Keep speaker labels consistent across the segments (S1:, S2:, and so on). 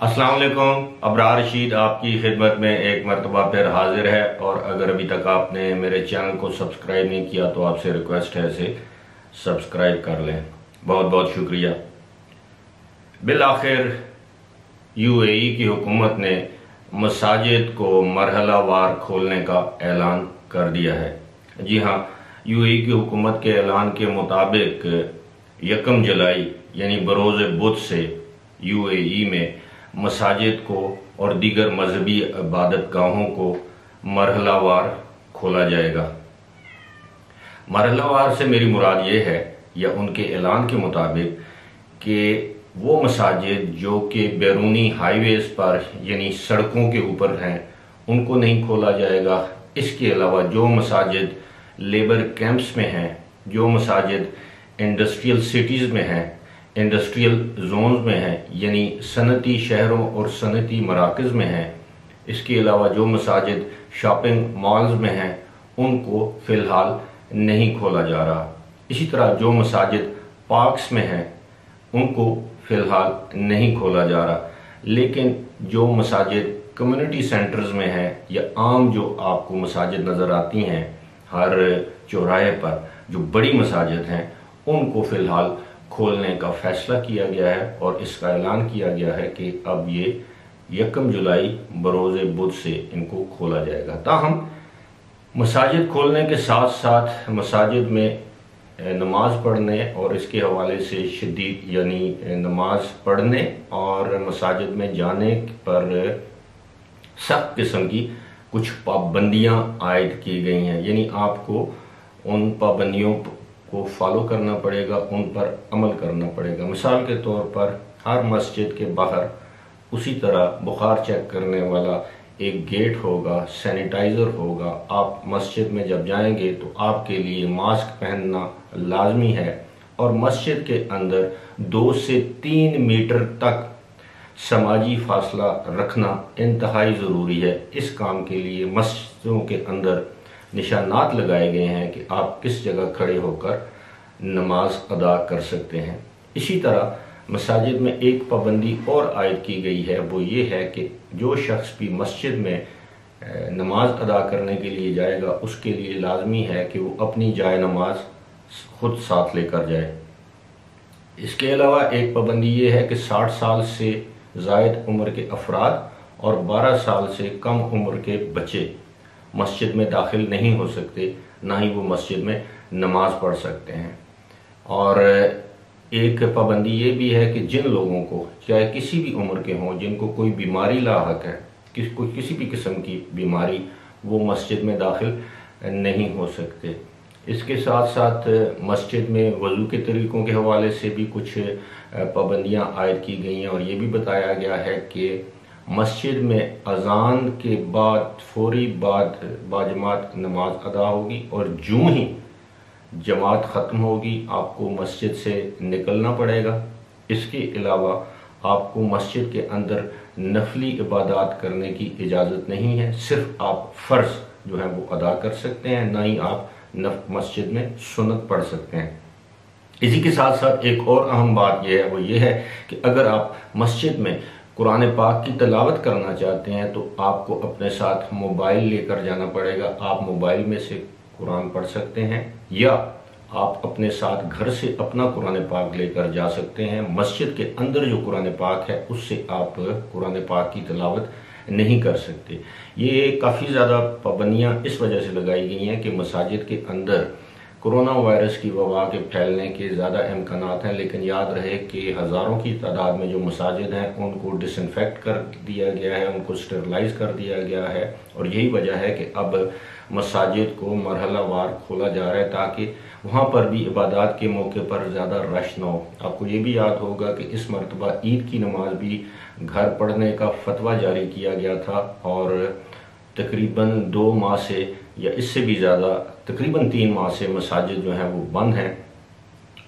S1: अस्सलाम वालेकुम। अबरार रशीद आपकी खिदमत में एक मरतबा फिर हाजिर है। और अगर अभी तक आपने मेरे चैनल को सब्सक्राइब नहीं किया तो आपसे रिक्वेस्ट है इसे सब्सक्राइब कर लें। बहुत बहुत शुक्रिया। बिल आखिर यूएई की हुकूमत ने मसाजिद को मरहलावार खोलने का ऐलान कर दिया है। जी हाँ, यूएई की हुकूमत के ऐलान के मुताबिक 1 जुलाई यानी बरोज़ बुध से यूएई में मसाजिद को और दीगर मजहबी इबादत गाहों को मरहलावार खोला जाएगा। मरहलावार से मेरी मुराद ये है, या उनके ऐलान के मुताबिक, कि वो मसाजिद जो कि बैरूनी हाईवेज पर यानी सड़कों के ऊपर हैं उनको नहीं खोला जाएगा। इसके अलावा जो मसाजिद लेबर कैंप्स में हैं, जो मसाजिद इंडस्ट्रियल सिटीज़ में हैं, इंडस्ट्रियल जोन्स में हैं यानी सनती शहरों और सनती मराकज़ में हैं, इसके अलावा जो मसाजिद शॉपिंग मॉल्स में हैं उनको फ़िलहाल नहीं खोला जा रहा। इसी तरह जो मसाजिद पार्क्स में हैं उनको फ़िलहाल नहीं खोला जा रहा। लेकिन जो मसाजिद कम्युनिटी सेंटर्स में हैं या आम जो आपको मसाजिद नज़र आती हैं हर चौराहे पर, जो बड़ी मसाजिद हैं, उनको फ़िलहाल खोलने का फैसला किया गया है और इसका ऐलान किया गया है कि अब ये 1 जुलाई बरोज़ बुध से इनको खोला जाएगा। ताहम मसाजिद खोलने के साथ साथ मसाजिद में नमाज पढ़ने और इसके हवाले से शदीद यानी नमाज पढ़ने और मसाजिद में जाने पर सख्त किस्म की कुछ पाबंदियां आयद की गई हैं। यानी आपको उन पाबंदियों को फॉलो करना पड़ेगा, उन पर अमल करना पड़ेगा। मिसाल के तौर पर हर मस्जिद के बाहर उसी तरह बुखार चेक करने वाला एक गेट होगा, सैनिटाइज़र होगा। आप मस्जिद में जब जाएंगे तो आपके लिए मास्क पहनना लाजमी है और मस्जिद के अंदर 2 से 3 मीटर तक समाजी फासला रखना इंतहाई ज़रूरी है। इस काम के लिए मस्जिदों के अंदर निशानात लगाए गए हैं कि आप किस जगह खड़े होकर नमाज अदा कर सकते हैं। इसी तरह मसाजिद में एक पाबंदी और आयद की गई है, वो ये है कि जो शख्स भी मस्जिद में नमाज अदा करने के लिए जाएगा उसके लिए लाजमी है कि वो अपनी जाए नमाज खुद साथ लेकर जाए। इसके अलावा एक पाबंदी ये है कि 60 साल से ज़ायद उम्र के अफराद और 12 साल से कम उम्र के बच्चे मस्जिद में दाखिल नहीं हो सकते, ना ही वो मस्जिद में नमाज पढ़ सकते हैं। और एक पाबंदी ये भी है कि जिन लोगों को चाहे किसी भी उम्र के हों, जिनको कोई बीमारी लाहक है, किसी भी किस्म की बीमारी, वो मस्जिद में दाखिल नहीं हो सकते। इसके साथ साथ मस्जिद में वज़ू के तरीक़ों के हवाले से भी कुछ पाबंदियाँ आयद की गई हैं और ये भी बताया गया है कि मस्जिद में अज़ान के बाद फौरी बाद बाजमात नमाज अदा होगी और जूँ ही जमात ख़त्म होगी आपको मस्जिद से निकलना पड़ेगा। इसके अलावा आपको मस्जिद के अंदर नफली इबादत करने की इजाज़त नहीं है। सिर्फ आप फ़र्ज़ जो है वो अदा कर सकते हैं, ना ही आप मस्जिद में सुन्नत पढ़ सकते हैं। इसी के साथ साथ एक और अहम बात यह है, वो ये है कि अगर आप मस्जिद में कुरान पाक की तिलावत करना चाहते हैं तो आपको अपने साथ मोबाइल लेकर जाना पड़ेगा। आप मोबाइल में से कुरान पढ़ सकते हैं या आप अपने साथ घर से अपना कुरान पाक लेकर जा सकते हैं। मस्जिद के अंदर जो कुरान पाक है उससे आप कुरान पाक की तिलावत नहीं कर सकते। ये काफ़ी ज़्यादा पाबंदियाँ इस वजह से लगाई गई हैं कि मसाजिद के अंदर कोरोना वायरस की वबा के फैलने के ज़्यादा इम्कानात हैं। लेकिन याद रहे कि हज़ारों की तादाद में जो मसाजिद हैं उनको डिसइंफेक्ट कर दिया गया है, उनको स्टेरलाइज कर दिया गया है और यही वजह है कि अब मसाजिद को मरहलावार खोला जा रहा है ताकि वहाँ पर भी इबादत के मौके पर ज़्यादा रश ना हो। आपको ये भी याद होगा कि इस मरतबा ईद की नमाज भी घर पढ़ने का फतवा जारी किया गया था और तकरीबन 2 माह से या इससे भी ज़्यादा तकरीबन 3 माह से मसाजिद जो हैं वो बंद हैं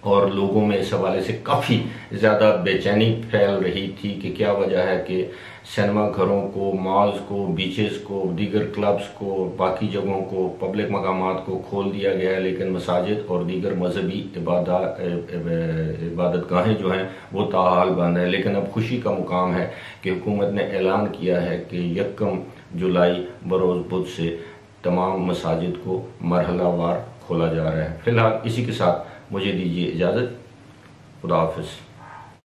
S1: और लोगों में इस हवाले से काफ़ी ज़्यादा बेचैनी फैल रही थी कि क्या वजह है कि सिनेमा घरों को, मॉल्स को, बीचेस को, दीगर क्लब्स को, बाकी जगहों को, पब्लिक मकामात को खोल दिया गया है, लेकिन मसाजिद और दीगर मजहबी इबादत गाहें जो हैं वो ताहाल बंद है। लेकिन अब खुशी का मुकाम है कि हुकूमत ने ऐलान किया है कि 1 जुलाई बरोज़ बुध से तमाम मसाजिद को मरहलावार खोला जा रहा है। फ़िलहाल इसी के साथ मुझे दीजिए इजाज़त। खुदा हाफ़िज़।